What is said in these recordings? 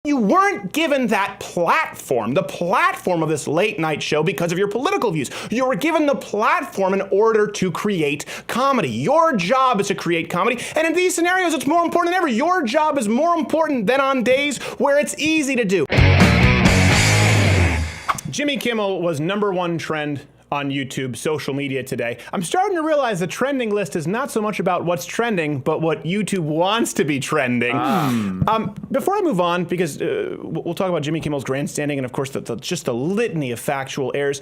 You weren't given that platform, the platform of this late night show, because of your political views. You were given the platform in order to create comedy. Your job is to create comedy, and in these scenarios, it's more important than ever. Your job is more important than on days where it's easy to do. Jimmy Kimmel was #1 trend on YouTube, social media today. I'm starting to realize the trending list is not so much about what's trending, but what YouTube wants to be trending. Before I move on, because we'll talk about Jimmy Kimmel's grandstanding and of course just the litany of factual errors.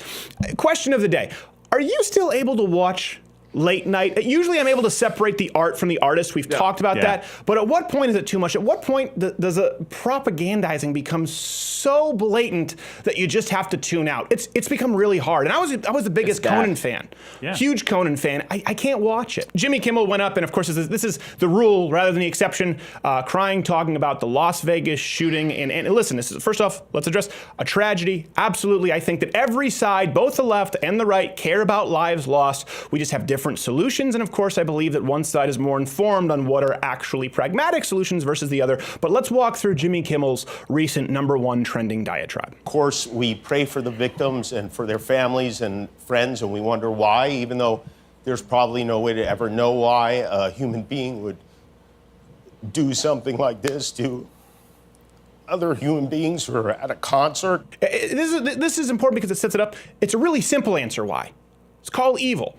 Question of the day, are you still able to watch late night? Usually I'm able to separate the art from the artist. We've talked about that. But at what point is it too much? At what point does propagandizing become so blatant that you just have to tune out? It's become really hard. And I was the biggest Conan fan. Huge Conan fan. I can't watch it. Jimmy Kimmel went up, and of course this is the rule rather than the exception, talking about the Las Vegas shooting. And listen, this is, first off, let's address a tragedy. Absolutely, I think that every side, both the left and the right, care about lives lost. We just have different solutions, and of course I believe that one side is more informed on what are actually pragmatic solutions versus the other. But let's walk through Jimmy Kimmel's recent #1 trending diatribe. Of course, we pray for the victims and for their families and friends, and we wonder why, even though there's probably no way to ever know why a human being would do something like this to other human beings who are at a concert. This is important because it sets it up. It's a really simple answer why. It's called evil.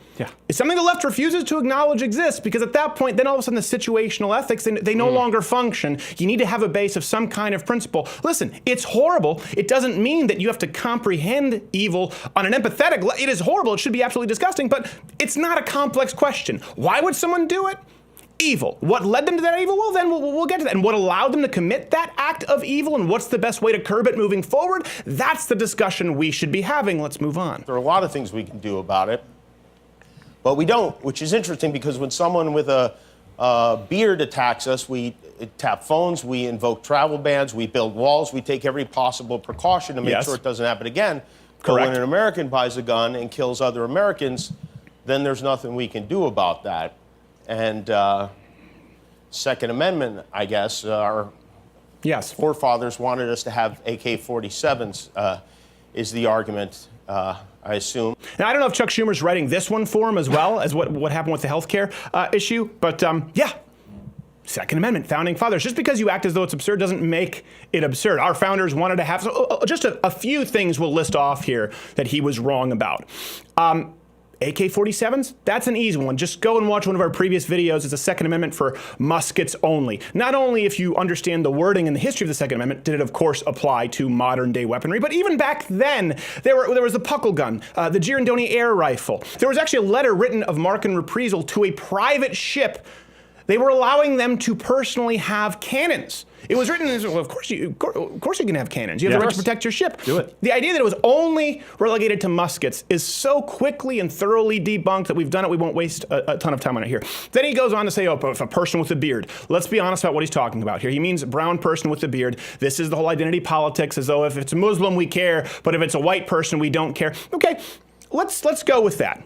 It's something the left refuses to acknowledge exists, because at that point, then all of a sudden the situational ethics, they no longer function. You need to have a base of some kind of principle. Listen, it's horrible. It doesn't mean that you have to comprehend evil on an empathetic level. It is horrible. It should be absolutely disgusting, but it's not a complex question. Why would someone do it? Evil. What led them to that evil? Well, then we'll get to that. And what allowed them to commit that act of evil, and what's the best way to curb it moving forward? That's the discussion we should be having. Let's move on. There are a lot of things we can do about it, but we don't, which is interesting, because when someone with a beard attacks us, we tap phones, we invoke travel bans, we build walls, we take every possible precaution to make sure it doesn't happen again. But when an American buys a gun and kills other Americans, then there's nothing we can do about that. And Second Amendment, I guess, our forefathers wanted us to have AK-47s, is the argument, I assume. Now, I don't know if Chuck Schumer's writing this one for him as well as what happened with the healthcare issue, but Second Amendment, founding fathers. Just because you act as though it's absurd doesn't make it absurd. Our founders wanted to have, just a few things we'll list off here that he was wrong about. AK-47s, that's an easy one. Just go and watch one of our previous videos. It's a Second Amendment for muskets only. Not only if you understand the wording and the history of the Second Amendment did it, of course, apply to modern day weaponry, but even back then, there was the Puckle gun, the Girandoni air rifle. There was actually a letter written of marque and reprisal to a private ship. They were allowing them to personally have cannons. It was written as, well, of course you can have cannons. You have the right to protect your ship. Do it. The idea that it was only relegated to muskets is so quickly and thoroughly debunked that we've done it. We won't waste a ton of time on it here. Then he goes on to say, if a person with a beard. Let's be honest about what he's talking about here. He means a brown person with a beard. This is the whole identity politics, as though if it's a Muslim, we care, but if it's a white person, we don't care. Okay, let's go with that.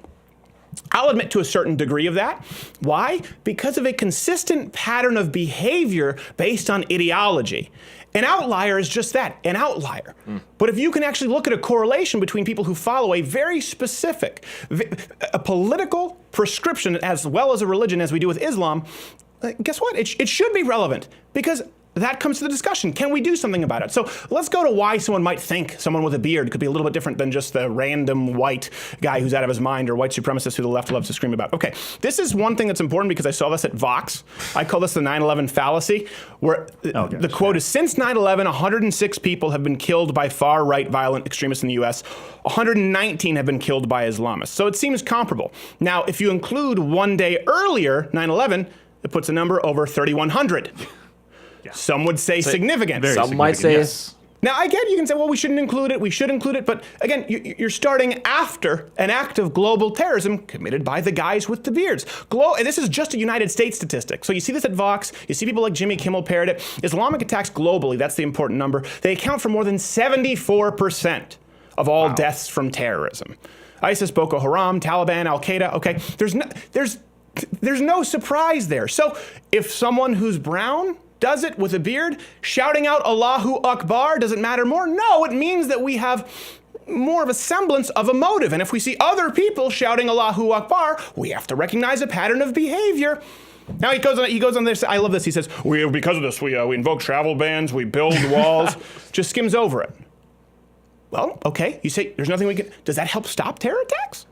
I'll admit to a certain degree of that. Why? Because of a consistent pattern of behavior based on ideology. An outlier is just that, an outlier. But if you can actually look at a correlation between people who follow a very specific, a political prescription as well as a religion, as we do with Islam, guess what? It should be relevant, because that comes to the discussion. Can we do something about it? So let's go to why someone might think someone with a beard could be a little bit different than just the random white guy who's out of his mind or white supremacist who the left loves to scream about. Okay, this is one thing that's important because I saw this at Vox. I call this the 9/11 fallacy, where the quote is, since 9/11, 106 people have been killed by far-right violent extremists in the US. 119 have been killed by Islamists. So it seems comparable. Now, if you include one day earlier, 9/11, it puts a number over 3,100. Some would say significant. Some might say yes. Now, I get you can say, well, we shouldn't include it, we should include it, but again, you're starting after an act of global terrorism committed by the guys with the beards. And this is just a United States statistic. So you see this at Vox, you see people like Jimmy Kimmel parrot it. Islamic attacks globally, that's the important number. They account for more than 74% of all deaths from terrorism. ISIS, Boko Haram, Taliban, Al-Qaeda, okay, there's no surprise there. So if someone who's brown Does it with a beard? Shouting out Allahu Akbar, does it matter more? No, it means that we have more of a semblance of a motive. And if we see other people shouting Allahu Akbar, we have to recognize a pattern of behavior. Now he goes on this. I love this. He says, because of this, we invoke travel bans, we build walls, just skims over it. Well, okay, you say there's nothing we can, does that help stop terror attacks?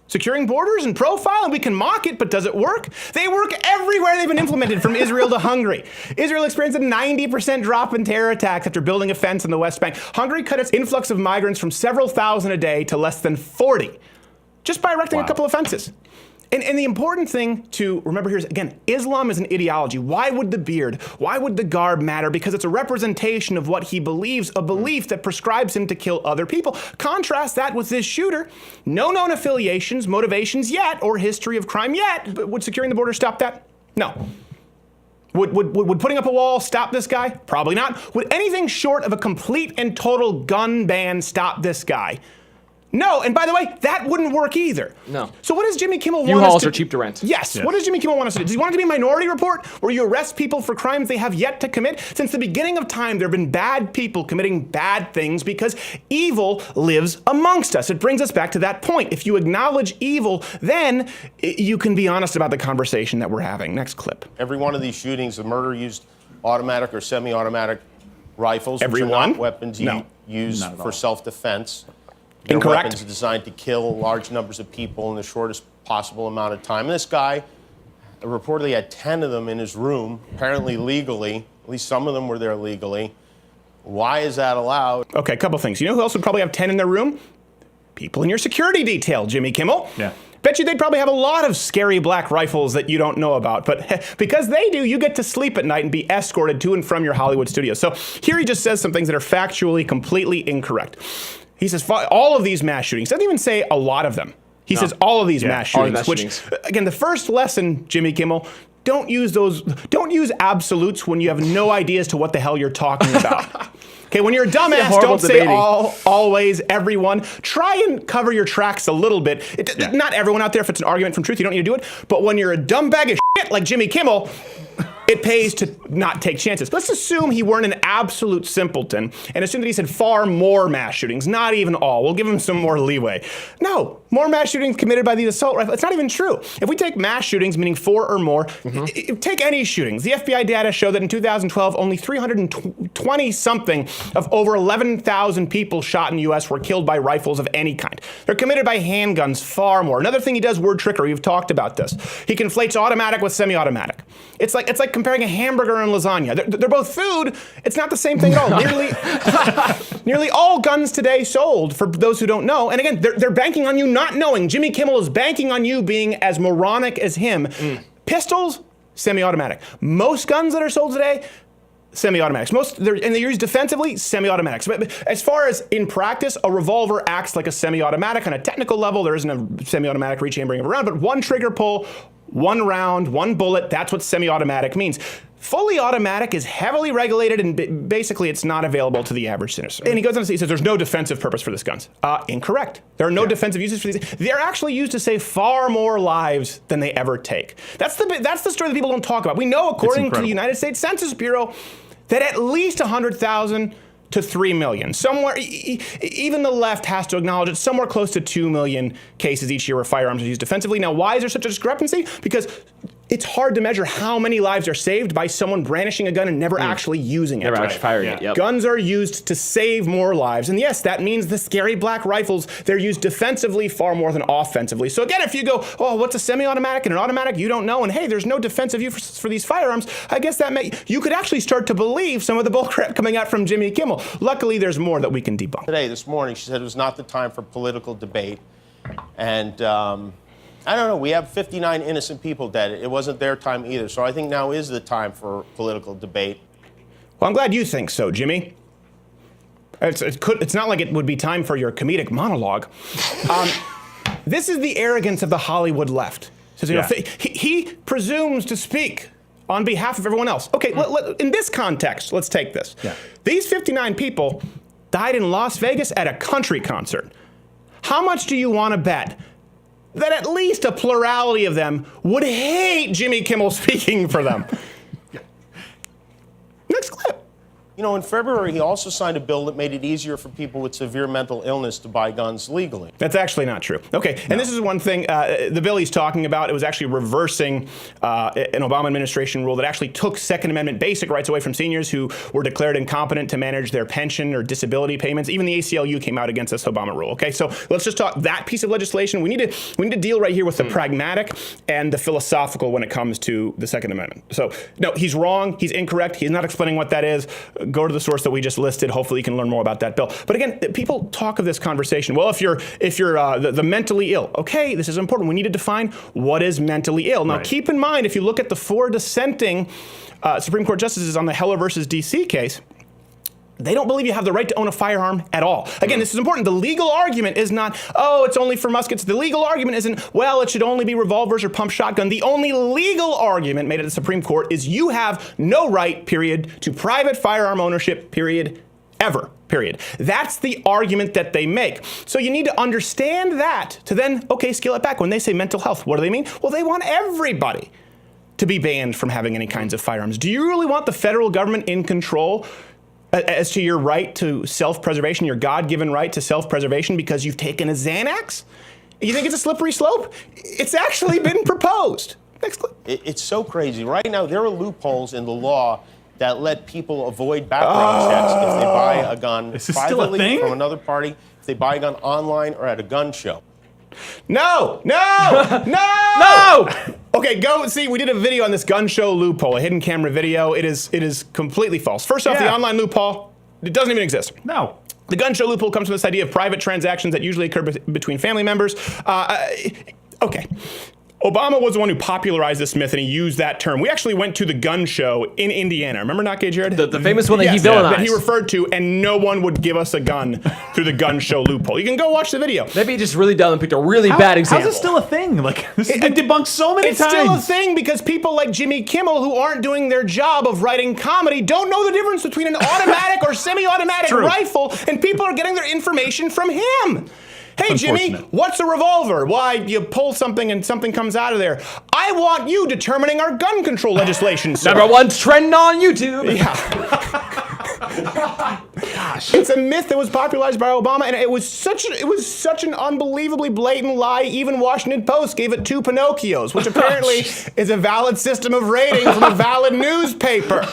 Securing borders and profiling, we can mock it, but does it work? They work everywhere they've been implemented, from Israel to Hungary. Israel experienced a 90% drop in terror attacks after building a fence in the West Bank. Hungary cut its influx of migrants from several thousand a day to less than 40, just by erecting a couple of fences. And the important thing to remember here is, again, Islam is an ideology. Why would the beard, why would the garb matter? Because it's a representation of what he believes, a belief that prescribes him to kill other people. Contrast that with this shooter. No known affiliations, motivations yet, or history of crime yet. But would securing the border stop that? No. Would putting up a wall stop this guy? Probably not. Would anything short of a complete and total gun ban stop this guy? No, and by the way, that wouldn't work either. No. So what does Jimmy Kimmel want us to do? U-Hauls are cheap to rent. Yes. What does Jimmy Kimmel want us to do? Does he want it to be a Minority Report, where you arrest people for crimes they have yet to commit? Since the beginning of time, there have been bad people committing bad things because evil lives amongst us. It brings us back to that point. If you acknowledge evil, then you can be honest about the conversation that we're having. Next clip. Every one of these shootings, the murderer used automatic or semi-automatic rifles, Every which are one? not weapons No. used Not at for all. self-defense. They're Incorrect. weapons designed to kill large numbers of people in the shortest possible amount of time. And this guy reportedly had 10 of them in his room, apparently legally. At least some of them were there legally. Why is that allowed? Okay, a couple things. You know who else would probably have 10 in their room? People in your security detail, Jimmy Kimmel. Yeah. Bet you they'd probably have a lot of scary black rifles that you don't know about. But because they do, you get to sleep at night and be escorted to and from your Hollywood studios. So here he just says some things that are factually completely incorrect. He says all of these mass shootings. Doesn't even say a lot of them. He says all of these mass all the shootings, mass which, again, the first lesson, Jimmy Kimmel, don't use absolutes when you have no idea as to what the hell you're talking about. Okay, when you're a dumbass, horrible don't say debating. always, everyone. Try and cover your tracks a little bit. Not everyone out there, if it's an argument from truth, you don't need to do it. But when you're a dumb bag of shit like Jimmy Kimmel, it pays to not take chances. Let's assume he weren't an absolute simpleton and assume that he said far more mass shootings, not even all. We'll give him some more leeway. No, more mass shootings committed by these assault rifles. It's not even true. If we take mass shootings, meaning 4 or more, take any shootings. The FBI data show that in 2012, only 320-something of over 11,000 people shot in the U.S. were killed by rifles of any kind. They're committed by handguns, far more. Another thing he does, word trickery. We've talked about this. He conflates automatic with semi-automatic. It's like comparing a hamburger and lasagna. They're both food. It's not the same thing at all. Nearly all guns today sold, for those who don't know, and again, they're banking on you not knowing. Jimmy Kimmel is banking on you being as moronic as him. Pistols, semi-automatic. Most guns that are sold today, semi-automatics. And they're used defensively, semi-automatics. But as far as in practice, a revolver acts like a semi-automatic. On a technical level, there isn't a semi-automatic rechambering of a round, but one trigger pull, one round, one bullet, that's what semi-automatic means. Fully automatic is heavily regulated, and basically it's not available to the average citizen. And he goes on to say, he says there's no defensive purpose for this guns. Incorrect. There are no defensive uses for these. They're actually used to save far more lives than they ever take. That's the story that people don't talk about. We know, according to the United States Census Bureau, that at least 100,000 to 3 million. Somewhere, even the left has to acknowledge it's somewhere close to 2 million cases each year where firearms are used defensively. Now, why is there such a discrepancy? Because it's hard to measure how many lives are saved by someone brandishing a gun and never actually using it. Never actually firing it, yep. Guns are used to save more lives. And yes, that means the scary black rifles, they're used defensively far more than offensively. So again, if you go, oh, what's a semi-automatic and an automatic? You don't know. And hey, there's no defensive use for these firearms. I guess you could actually start to believe some of the bullcrap coming out from Jimmy Kimmel. Luckily, there's more that we can debunk. This morning, she said it was not the time for political debate. And I don't know, we have 59 innocent people dead. It wasn't their time either. So I think now is the time for political debate. Well, I'm glad you think so, Jimmy. It's not like it would be time for your comedic monologue. This is the arrogance of the Hollywood left. He presumes to speak on behalf of everyone else. Okay, in this context, let's take this. Yeah. These 59 people died in Las Vegas at a country concert. How much do you want to bet that at least a plurality of them would hate Jimmy Kimmel speaking for them? Next clip. You know, in February, he also signed a bill that made it easier for people with severe mental illness to buy guns legally. That's actually not true. Okay, and this is one thing, the bill he's talking about, it was actually reversing an Obama administration rule that actually took Second Amendment basic rights away from seniors who were declared incompetent to manage their pension or disability payments. Even the ACLU came out against this Obama rule. Okay, so let's just talk that piece of legislation. We need to deal right here with the pragmatic and the philosophical when it comes to the Second Amendment. So, no, he's wrong, he's incorrect, he's not explaining what that is. Go to the source that we just listed. Hopefully you can learn more about that bill. But again, people talk of this conversation. Well, if you're the mentally ill, okay, this is important. We need to define what is mentally ill. Now, keep in mind, if you look at the 4 dissenting Supreme Court justices on the Heller versus DC case, they don't believe you have the right to own a firearm at all. Again, this is important. The legal argument is not, oh, it's only for muskets. The legal argument isn't, well, it should only be revolvers or pump shotgun. The only legal argument made at the Supreme Court is you have no right, period, to private firearm ownership, period, ever, period. That's the argument that they make. So you need to understand that to then, okay, scale it back. When they say mental health, what do they mean? Well, they want everybody to be banned from having any kinds of firearms. Do you really want the federal government in control as to your right to self-preservation, your God-given right to self-preservation because you've taken a Xanax? You think it's a slippery slope? It's actually been proposed. Next clip. It's so crazy. Right now, there are loopholes in the law that let people avoid background checks if they buy a gun privately from another party, if they buy a gun online or at a gun show. No! No! Okay, go see. We did a video on this gun show loophole, a hidden camera video. It is completely false. First off, the online loophole, it doesn't even exist. No. The gun show loophole comes from this idea of private transactions that usually occur between family members. Okay. Obama was the one who popularized this myth, and he used that term. We actually went to the gun show in Indiana. Remember, not gay Jared? The famous one that he villainized. That he referred to, and no one would give us a gun through the gun show loophole. You can go watch the video. Maybe he just really dumb and picked a really bad example. How's it still a thing? Like, this has been debunked so many times. It's still a thing because people like Jimmy Kimmel, who aren't doing their job of writing comedy, don't know the difference between an automatic or semi-automatic rifle, and people are getting their information from him. Hey, Jimmy, what's a revolver? Why, you pull something and something comes out of there. I want you determining our gun control legislation, sir. #1 trend on YouTube. Yeah. Gosh. It's a myth that was popularized by Obama, and it was such an unbelievably blatant lie. Even Washington Post gave it 2 Pinocchios, which apparently is a valid system of rating from a valid newspaper.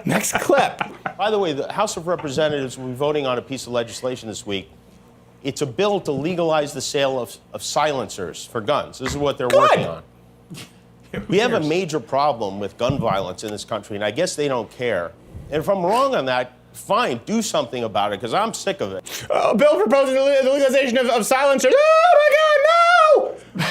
Next clip. By the way, the House of Representatives will be voting on a piece of legislation this week. It's a bill to legalize the sale of silencers for guns. This is what they're working on. We have a major problem with gun violence in this country, and I guess they don't care. And if I'm wrong on that, fine, do something about it, because I'm sick of it. Bill proposing the legalization of silencers. Oh, my God, no!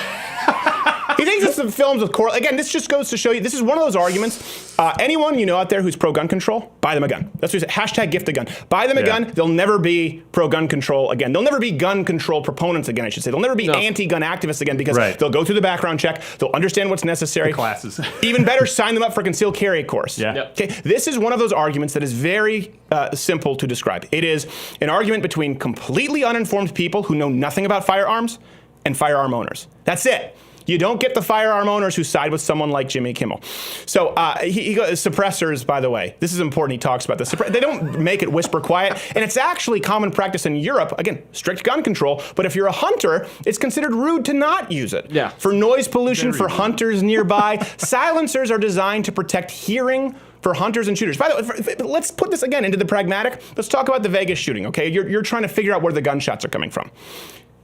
He thinks it's the films with Coral. Again, this just goes to show you, this is one of those arguments. Anyone you know out there who's pro-gun control, buy them a gun. That's what he said. Hashtag gift a gun. Buy them a gun. They'll never be pro-gun control again. They'll never be gun control proponents again, I should say. They'll never be anti-gun activists again because they'll go through the background check. They'll understand what's necessary. The classes. Even better, sign them up for a concealed carry course. Yeah. Yep. Okay. This is one of those arguments that is very simple to describe. It is an argument between completely uninformed people who know nothing about firearms and firearm owners. That's it. You don't get the firearm owners who side with someone like Jimmy Kimmel. So he goes, suppressors, by the way, this is important, he talks about this. They don't make it whisper quiet, and it's actually common practice in Europe, again, strict gun control, but if you're a hunter, it's considered rude to not use it. Yeah. For noise pollution, for hunters nearby, silencers are designed to protect hearing for hunters and shooters. By the way, let's put this again into the pragmatic. Let's talk about the Vegas shooting, okay? You're trying to figure out where the gunshots are coming from.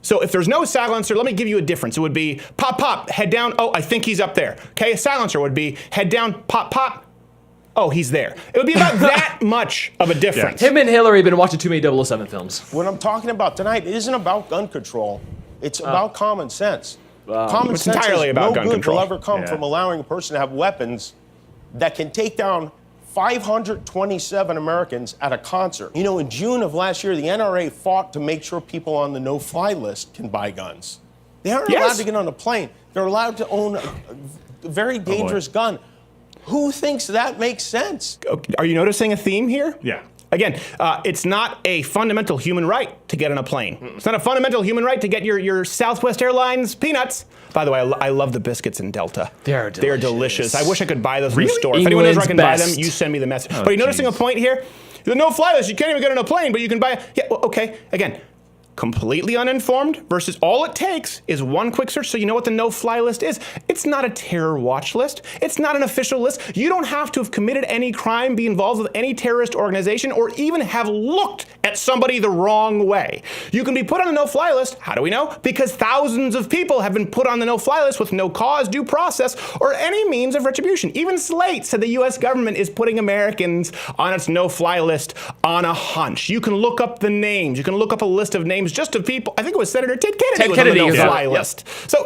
So if there's no silencer, let me give you a difference. It would be pop, pop, head down. Oh, I think he's up there. Okay, a silencer would be head down, pop, pop. Oh, he's there. It would be about that much of a difference. Him and Hillary have been watching too many 007 films. What I'm talking about tonight isn't about gun control. It's about common sense. Common sense entirely is about no gun good control. will ever come from allowing a person to have weapons that can take down 527 Americans at a concert. You know, in June of last year, the NRA fought to make sure people on the no-fly list can buy guns. They aren't allowed to get on a plane. They're allowed to own a very dangerous gun. Who thinks that makes sense? Are you noticing a theme here? Yeah. Again, it's not a fundamental human right to get on a plane. It's not a fundamental human right to get your Southwest Airlines peanuts. By the way, I love the biscuits in Delta. They're delicious. I wish I could buy those in the store. If England's anyone knows where I can buy them, best. you send me the message. Oh, but are you noticing a geez. point here? The no-fly list, you can't even get on a plane, but you can buy. Yeah, well, okay. Again, completely uninformed versus all it takes is one quick search so you know what the no-fly list is. It's not a terror watch list. It's not an official list. You don't have to have committed any crime, be involved with any terrorist organization, or even have looked at somebody the wrong way. You can be put on a no-fly list. How do we know? Because thousands of people have been put on the no-fly list with no cause, due process, or any means of retribution. Even Slate said the U.S. government is putting Americans on its no-fly list on a hunch. You can look up the names. You can look up a list of names just of people. I think it was Senator Ted Kennedy was on the no-fly list. So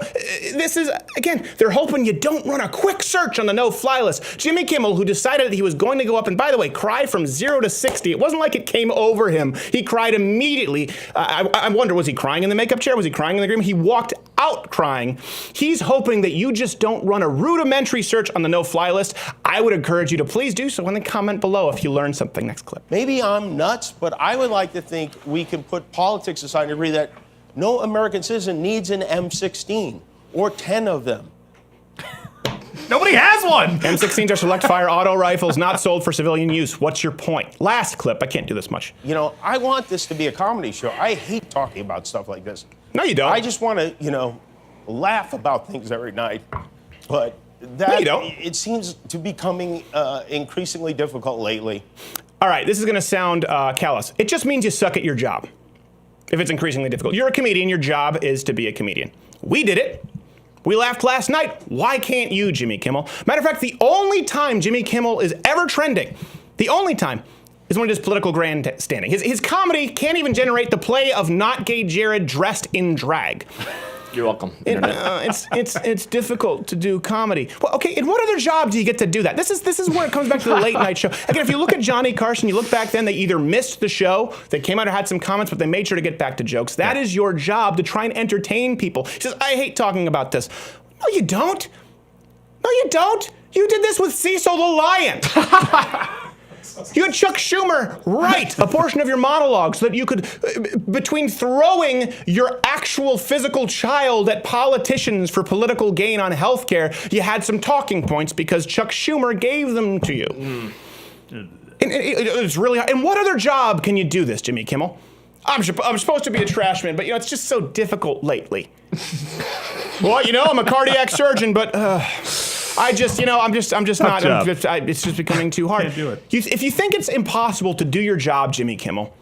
this is, again, they're hoping you don't run a quick search on the no-fly list. Jimmy Kimmel, who decided that he was going to go up and, by the way, cry from 0 to 60. It wasn't like it came over him. He cried immediately. I wonder, was he crying in the makeup chair? Was he crying in the green room? He walked out crying. He's hoping that you just don't run a rudimentary search on the no-fly list. I would encourage you to please do so in the comment below if you learned something. Next clip. Maybe I'm nuts, but I would like to think we can put politics aside and agree that no American citizen needs an M16 or 10 of them. Nobody has one. M16s are select fire auto rifles not sold for civilian use. What's your point? Last clip. I can't do this much. You know, I want this to be a comedy show. I hate talking about stuff like this. No, you don't. I just want to, laugh about things every night. But that No, you don't. It seems to be becoming increasingly difficult lately. All right, this is going to sound callous. It just means you suck at your job if it's increasingly difficult. You're a comedian. Your job is to be a comedian. We did it. We laughed last night. Why can't you, Jimmy Kimmel? Matter of fact, the only time Jimmy Kimmel is ever trending, the only time, is when it is political grandstanding. His comedy can't even generate the play of not gay Jared dressed in drag. You're welcome. It's difficult to do comedy. Well, okay, in what other job do you get to do that? This is where it comes back to the late night show. Again, if you look at Johnny Carson, you look back then, they either missed the show, they came out or had some comments, but they made sure to get back to jokes. That is your job, to try and entertain people. He says, I hate talking about this. No, you don't. No, you don't. You did this with Cecil the Lion. You had Chuck Schumer write a portion of your monologue so that you could, between throwing your actual physical child at politicians for political gain on healthcare, you had some talking points because Chuck Schumer gave them to you. It's really hard. In what other job can you do this, Jimmy Kimmel? I'm supposed to be a trash man, but it's just so difficult lately. Well, I'm a cardiac surgeon, but I'm just not. It's just becoming too hard. Can't do it. If you think it's impossible to do your job, Jimmy Kimmel,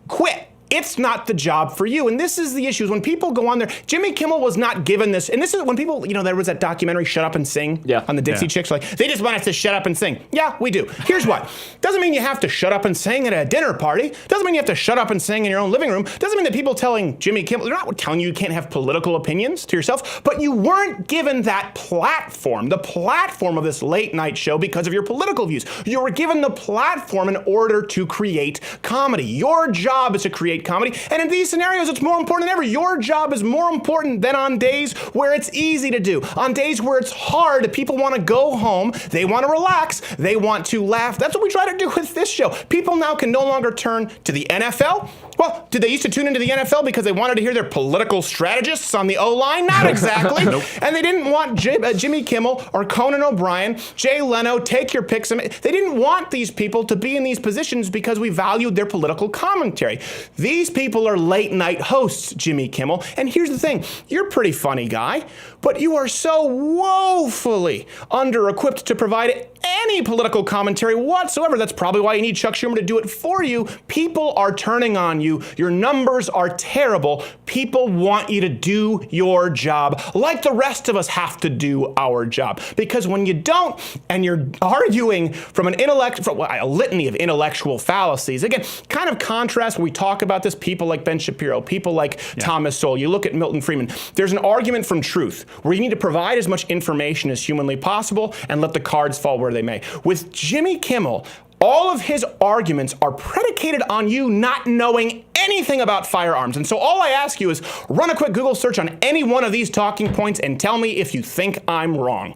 quit. It's not the job for you. And this is the issue, is when people go on there, Jimmy Kimmel was not given this, and this is when people, there was that documentary, Shut Up and Sing, on the Dixie Chicks, like, they just want us to shut up and sing. Yeah, we do. Here's what. Doesn't mean you have to shut up and sing at a dinner party. Doesn't mean you have to shut up and sing in your own living room. Doesn't mean that people telling Jimmy Kimmel, they're not telling you can't have political opinions to yourself, but you weren't given that platform, the platform of this late night show, because of your political views. You were given the platform in order to create comedy. Your job is to create comedy, and in these scenarios, it's more important than ever. Your job is more important than on days where it's easy to do. On days where it's hard, people want to go home, they want to relax, they want to laugh. That's what we try to do with this show. People now can no longer turn to the NFL. Well, did they used to tune into the NFL because they wanted to hear their political strategists on the O-line? Not exactly. Nope. And they didn't want Jimmy Kimmel or Conan O'Brien, Jay Leno, take your picks. They didn't want these people to be in these positions because we valued their political commentary. These people are late night hosts, Jimmy Kimmel. And here's the thing. You're a pretty funny guy, but you are so woefully under-equipped to provide any political commentary whatsoever. That's probably why you need Chuck Schumer to do it for you. People are turning on you. Your numbers are terrible. People want you to do your job like the rest of us have to do our job. Because when you don't, and you're arguing from a litany of intellectual fallacies, again, kind of contrast when we talk about this, people like Ben Shapiro, people like Thomas Sowell, you look at Milton Friedman, there's an argument from truth where you need to provide as much information as humanly possible and let the cards fall where they may. With Jimmy Kimmel, all of his arguments are predicated on you not knowing anything about firearms. And so all I ask you is run a quick Google search on any one of these talking points and tell me if you think I'm wrong.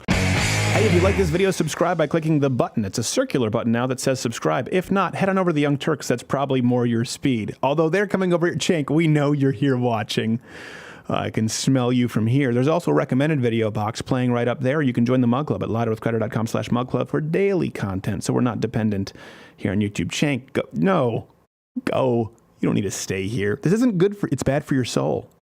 Hey, if you like this video, subscribe by clicking the button. It's a circular button now that says subscribe. If not, head on over to the Young Turks. That's probably more your speed. Although they're coming over at Cenk, we know you're here watching. I can smell you from here. There's also a recommended video box playing right up there. You can join the Mug Club at louderwithcrowder.com/mugclub for daily content, so we're not dependent here on YouTube. Cenk, go. No. Go. You don't need to stay here. This isn't good for, it's bad for your soul.